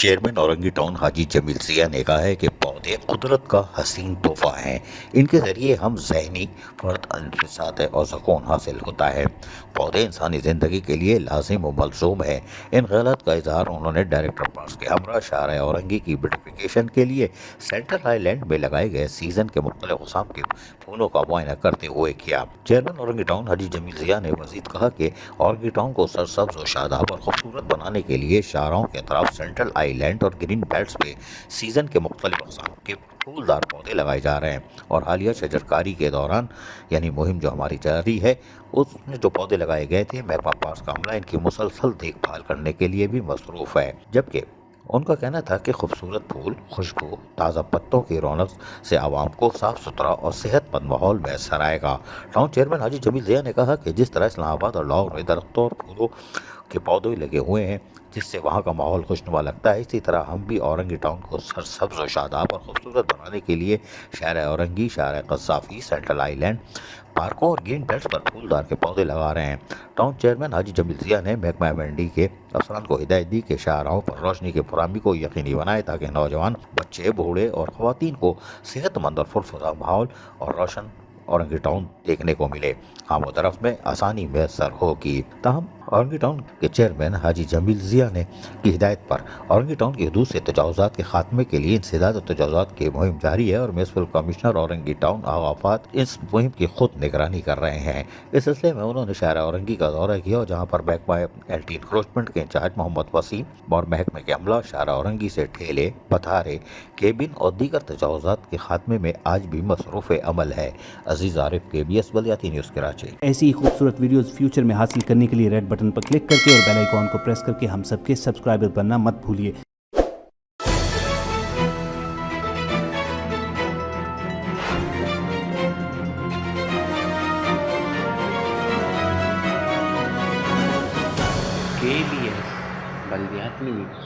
Chairman Orangi town हाजी जमील जिया ने कहा है कि पौधे कुदरत का हसीन तोहफा हैं। इनके ज़रिए हम ज़हनी फर्द इंबसात और सुकून हासिल होता है। पौधे इंसानी ज़िंदगी के लिए लाजिम व मलज़ूम है। इन ख्यालात का इजहार उन्होंने डायरेक्टर पार्क्स के हमरा शाहर औरंगी की ब्यूटिफिकेशन के लिए सेंट्रल आइलैंड में लगाए गए सीज़न के मुख्तलिफ क़स्म के फूलों का मुआयना करते हुए किया। चेयरमैन औरंगी टाउन हाजी जमील जिया ने मज़ीद कहा कि औरंगी टाउन को सरसब्ज़ और शादाब और खूबसूरत बनाने के लिए शाहराहों के अतराफ सेंट्रल आइलैंड और ग्रीन बेल्ट्स पे सीज़न के मुख्तलिफ अक़साम के फूलदार पौधे लगाए जा रहे हैं। और हालिया शजरकारी के दौरान यानी मुहिम जो हमारी जारी है, उसमें जो पौधे लगाए गए थे, महकमा पार्क्स का अमला इनकी मुसलसल देखभाल करने के लिए भी मसरूफ़ है। जबकि उनका कहना था कि खूबसूरत फूल, खुशबू, ताज़ा पत्तों की रौनक से आवाम को साफ़ सुथरा और सेहतमंद माहौल मैसर आएगा। टाउन चेयरमैन हाजी जमील जिया ने कहा कि जिस तरह इस्लामाबाद और लाहौर में दरख्तों और फूलों के पौधे लगे हुए हैं जिससे वहाँ का माहौल खुशनुमा लगता है, इसी तरह हम भी औरंगी टाउन को सरसब्ज़ और शादाब और खूबसूरत बनाने के लिए शहर औरंगी, शहर क़ज़्ज़ाफ़ी, सेंट्रल आइलैंड, पार्कों और ग्रीन बेल्ट्स पर फूलदार के पौधे लगा रहे हैं। टाउन चेयरमैन हाजी जमील जिया ने महकमा एम&डी के अफसरान को हिदायत दी कि शाहराहों पर रोशनी की फराहमी को यकीनी बनाए ताकि नौजवान, बच्चे, बूढ़े और ख़वातीन को सेहतमंद और फुरफुरा माहौल और रोशन औरंगी टाउन देखने को मिले। आमोदरफ्त में आसानी मैसर होगी। ताहम औरंगी टाउन के चेयरमैन हाजी जमील जिया ने की हिदायत पर औरंगी टाउन की हदूद से तजावुज़ात के खात्मे के लिए इंसदाद और तजावुज़ात की मुहिम जारी है और म्युनिसिपल कमिश्नर औरंगी टाउन आगाफात इस मुहिम की खुद निगरानी कर रहे हैं। इस सिलसिले में उन्होंने शहर औरंगी का दौरा किया और जहाँ पर महकमा एंटी इंक्रोचमेंट के इंचार्ज मोहम्मद वसीम और महकमे के अमला शहर औरंगी से ठेले, पथारे, केबिन और दीगर तजावुज़ात के खात्मे में आज भी मसरूफ़ अमल है। अजीज़ आरिफ, KBS बलियाती न्यूज़ कराची। ऐसी ही खूबसूरत वीडियोस फ्यूचर में हासिल करने के लिए रेड बटन पर क्लिक करके और बेल आइकॉन को प्रेस करके हम सबके सब्सक्राइबर बनना मत भूलिए। KBS बलियाती न्यूज़।